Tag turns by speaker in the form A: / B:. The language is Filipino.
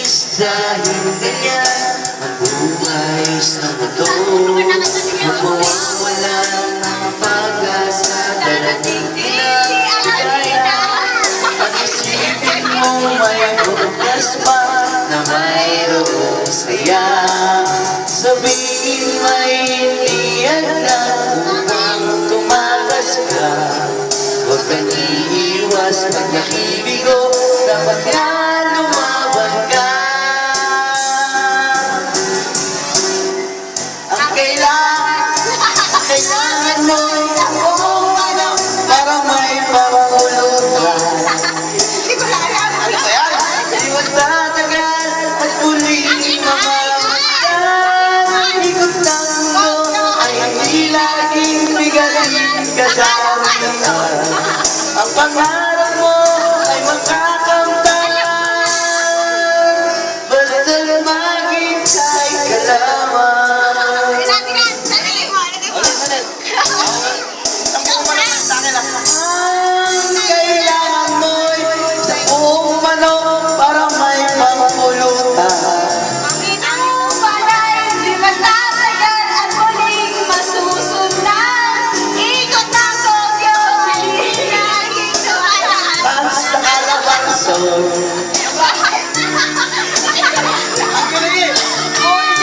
A: dahil ganyan ang buhay sa mundo. Mawawala ng pag-asa, darating din ang ligaya. Pag-isipin mo may bukas pa na mayroong saya. Sabihin may iniyan na upang tumakas ka. Huwag kang iiwas pag nakibigo, dapat nga lumaban ka. Ang kailangan mo para may pangulutan. Ano ba yan? Di magtatagal at muling mamamatay. Ikot ng mundo ay hindi laging bigayin kasama. Ang pangarap mo